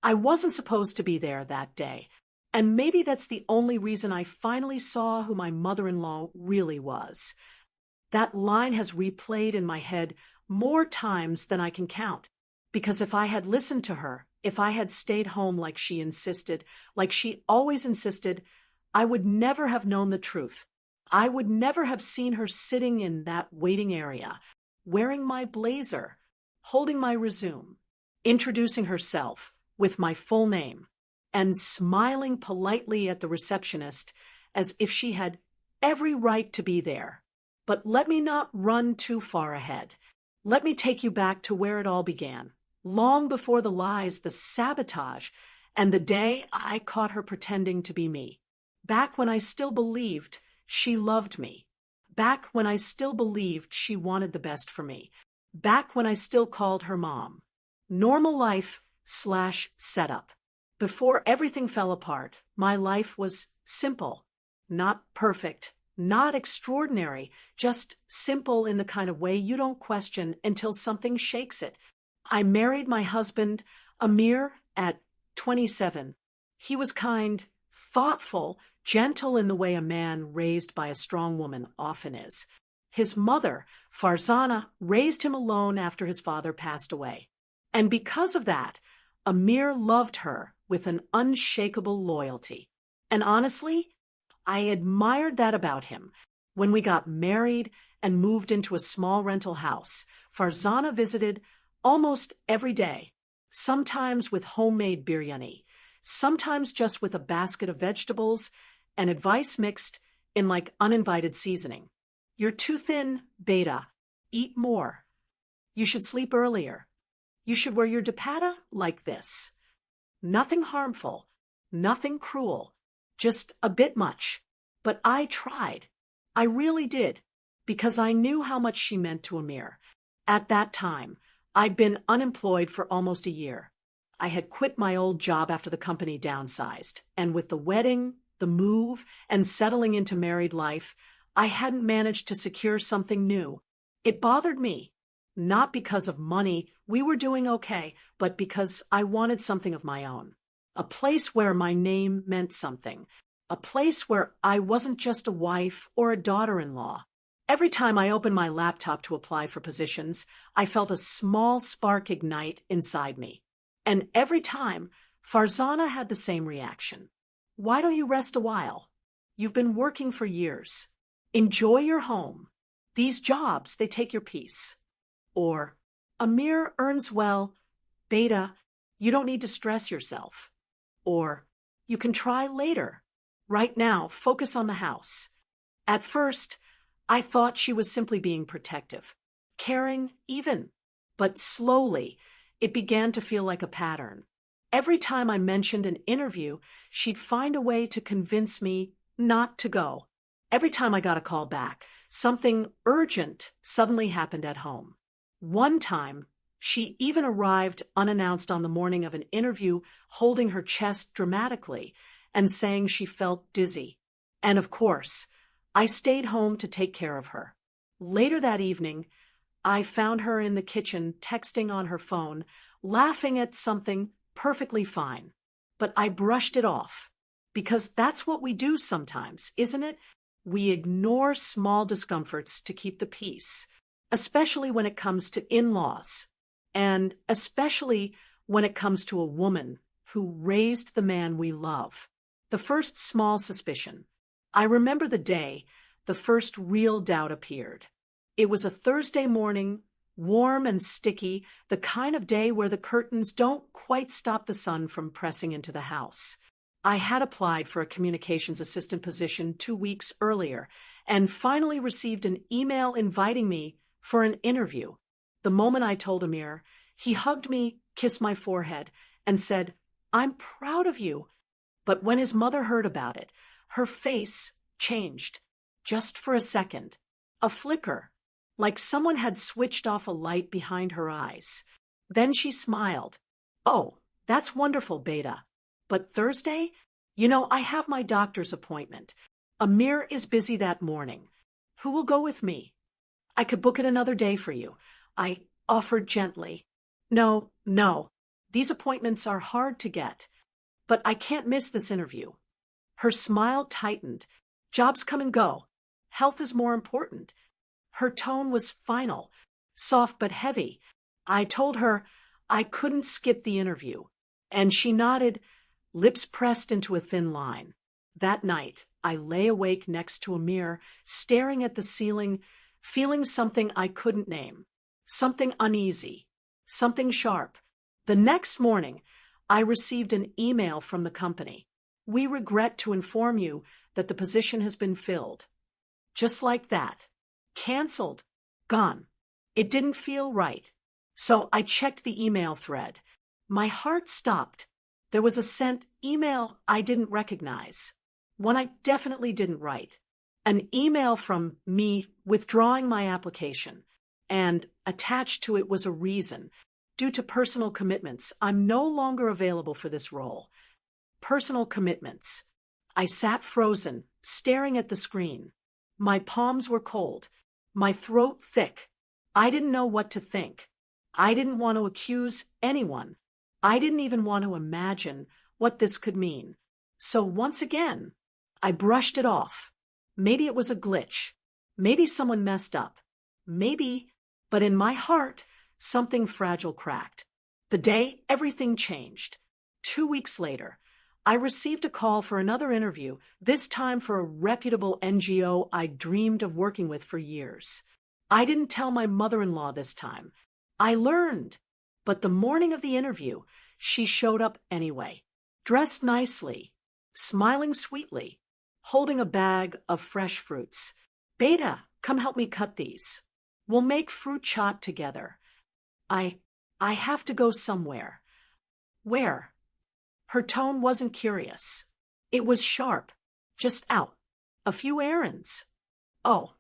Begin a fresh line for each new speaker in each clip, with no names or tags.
I wasn't supposed to be there that day. And maybe that's the only reason I finally saw who my mother-in-law really was. That line has replayed in my head more times than I can count. Because if I had listened to her, if I had stayed home like she insisted, like she always insisted, I would never have known the truth. I would never have seen her sitting in that waiting area, wearing my blazer, holding my resume, introducing herself with my full name, and smiling politely at the receptionist as if she had every right to be there. But let me not run too far ahead. Let me take you back to where it all began, long before the lies, the sabotage, and the day I caught her pretending to be me. Back when I still believed she loved me. Back when I still believed she wanted the best for me. Back when I still called her mom. Normal life / setup. Before everything fell apart, my life was simple. Not perfect, not extraordinary, just simple in the kind of way you don't question until something shakes it. I married my husband, Amir, at 27. He was kind, thoughtful, gentle in the way a man raised by a strong woman often is. His mother, Farzana, raised him alone after his father passed away. And because of that, Amir loved her with an unshakable loyalty. And honestly, I admired that about him. When we got married and moved into a small rental house, Farzana visited almost every day, sometimes with homemade biryani, sometimes just with a basket of vegetables and advice mixed in like uninvited seasoning. You're too thin, Beta. Eat more. You should sleep earlier. You should wear your dupatta like this. Nothing harmful, nothing cruel, just a bit much. But I tried. I really did, because I knew how much she meant to Amir. At that time, I'd been unemployed for almost a year. I had quit my old job after the company downsized, and with the wedding, the move, and settling into married life, I hadn't managed to secure something new. It bothered me. Not because of money, we were doing okay, but because I wanted something of my own. A place where my name meant something. A place where I wasn't just a wife or a daughter-in-law. Every time I opened my laptop to apply for positions, I felt a small spark ignite inside me. And every time, Farzana had the same reaction. Why don't you rest a while? You've been working for years. Enjoy your home. These jobs, they take your peace. Or, Amir earns well. Beta, you don't need to stress yourself. Or, you can try later. Right now, focus on the house. At first, I thought she was simply being protective, caring even. But slowly, it began to feel like a pattern. Every time I mentioned an interview, she'd find a way to convince me not to go. Every time I got a call back, something urgent suddenly happened at home. One time, she even arrived unannounced on the morning of an interview, holding her chest dramatically and saying she felt dizzy. And of course, I stayed home to take care of her. Later that evening, I found her in the kitchen texting on her phone, laughing at something perfectly fine. But I brushed it off, because that's what we do sometimes, isn't it? We ignore small discomforts to keep the peace, especially when it comes to in-laws, and especially when it comes to a woman who raised the man we love. The first small suspicion. I remember the day the first real doubt appeared. It was a Thursday morning, warm and sticky, the kind of day where the curtains don't quite stop the sun from pressing into the house. I had applied for a communications assistant position 2 weeks earlier and finally received an email inviting me for an interview. The moment I told Amir, he hugged me, kissed my forehead, and said, "I'm proud of you." But when his mother heard about it, her face changed, just for a second. A flicker, like someone had switched off a light behind her eyes. Then she smiled. "Oh, that's wonderful, Beta. But Thursday? I have my doctor's appointment. Amir is busy that morning. Who will go with me?" "I could book it another day for you," I offered gently. No, These appointments are hard to get, but I can't miss this interview. Her smile tightened. Jobs come and go. Health is more important. Her tone was final, soft but heavy. I told her I couldn't skip the interview, and she nodded, lips pressed into a thin line. That night, I lay awake next to a mirror, staring at the ceiling, feeling something I couldn't name. Something uneasy. Something sharp. The next morning, I received an email from the company. We regret to inform you that the position has been filled. Just like that. Canceled. Gone. It didn't feel right. So I checked the email thread. My heart stopped. There was a sent email I didn't recognize. One I definitely didn't write. An email from me withdrawing my application. And attached to it was a reason. Due to personal commitments, I'm no longer available for this role. Personal commitments. I sat frozen, staring at the screen. My palms were cold. My throat thick. I didn't know what to think. I didn't want to accuse anyone. I didn't even want to imagine what this could mean. So once again, I brushed it off. Maybe it was a glitch. Maybe someone messed up. Maybe, but in my heart, something fragile cracked. The day everything changed. 2 weeks later, I received a call for another interview, this time for a reputable NGO I dreamed of working with for years. I didn't tell my mother-in-law this time. I learned. But the morning of the interview, she showed up anyway, dressed nicely, smiling sweetly, holding a bag of fresh fruits. Beta, come help me cut these. We'll make fruit chaat together. I have to go somewhere. Where? Her tone wasn't curious. It was sharp. Just out. A few errands. Oh.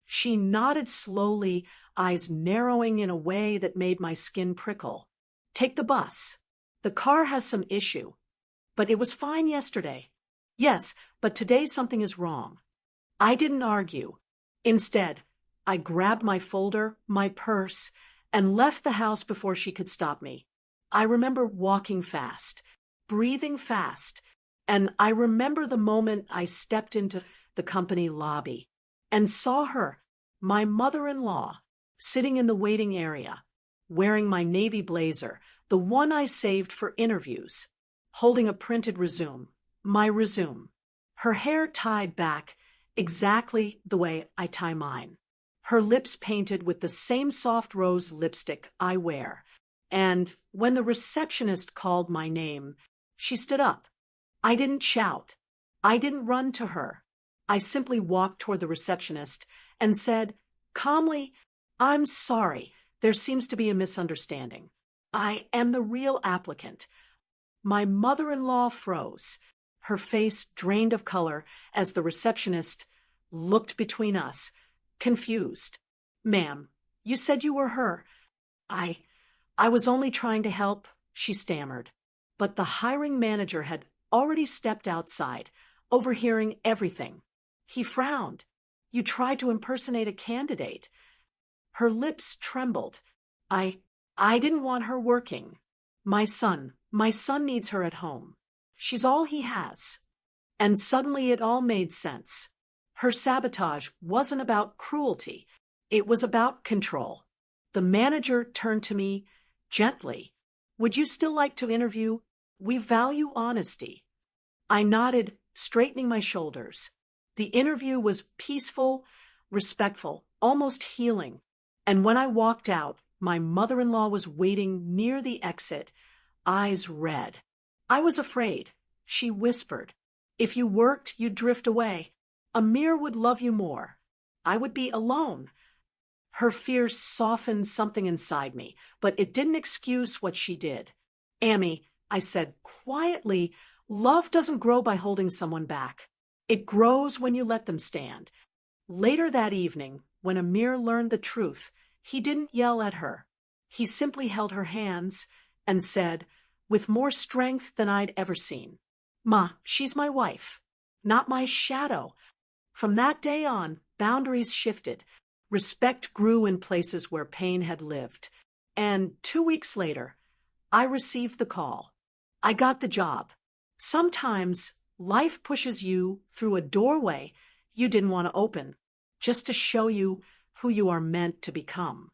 She nodded slowly, eyes narrowing in a way that made my skin prickle. Take the bus. The car has some issue. But it was fine yesterday. Yes, but today something is wrong. I didn't argue. Instead, I grabbed my folder, my purse, and left the house before she could stop me. I remember walking fast, breathing fast, and I remember the moment I stepped into the company lobby and saw her, my mother-in-law, sitting in the waiting area, wearing my navy blazer, the one I saved for interviews, holding a printed resume, my resume, her hair tied back exactly the way I tie mine, her lips painted with the same soft rose lipstick I wear, and when the receptionist called my name, she stood up. I didn't shout. I didn't run to her. I simply walked toward the receptionist and said, calmly, I'm sorry, there seems to be a misunderstanding. I am the real applicant. My mother-in-law froze, her face drained of color as the receptionist looked between us, confused. Ma'am, you said you were her. I was only trying to help, she stammered. But the hiring manager had already stepped outside, overhearing everything. He frowned. You tried to impersonate a candidate. Her lips trembled. I didn't want her working. My son needs her at home. She's all he has. And suddenly it all made sense. Her sabotage wasn't about cruelty. It was about control. The manager turned to me gently. Would you still like to interview? We value honesty. I nodded, straightening my shoulders. The interview was peaceful, respectful, almost healing. And when I walked out, my mother-in-law was waiting near the exit, eyes red. I was afraid. She whispered, if you worked, you'd drift away. Amir would love you more. I would be alone. Her fears softened something inside me, but it didn't excuse what she did. Amy, I said quietly, love doesn't grow by holding someone back. It grows when you let them stand. Later that evening, when Amir learned the truth, he didn't yell at her. He simply held her hands and said, with more strength than I'd ever seen, Ma, she's my wife, not my shadow. From that day on, boundaries shifted. Respect grew in places where pain had lived. And 2 weeks later, I received the call. I got the job. Sometimes life pushes you through a doorway you didn't want to open, just to show you who you are meant to become.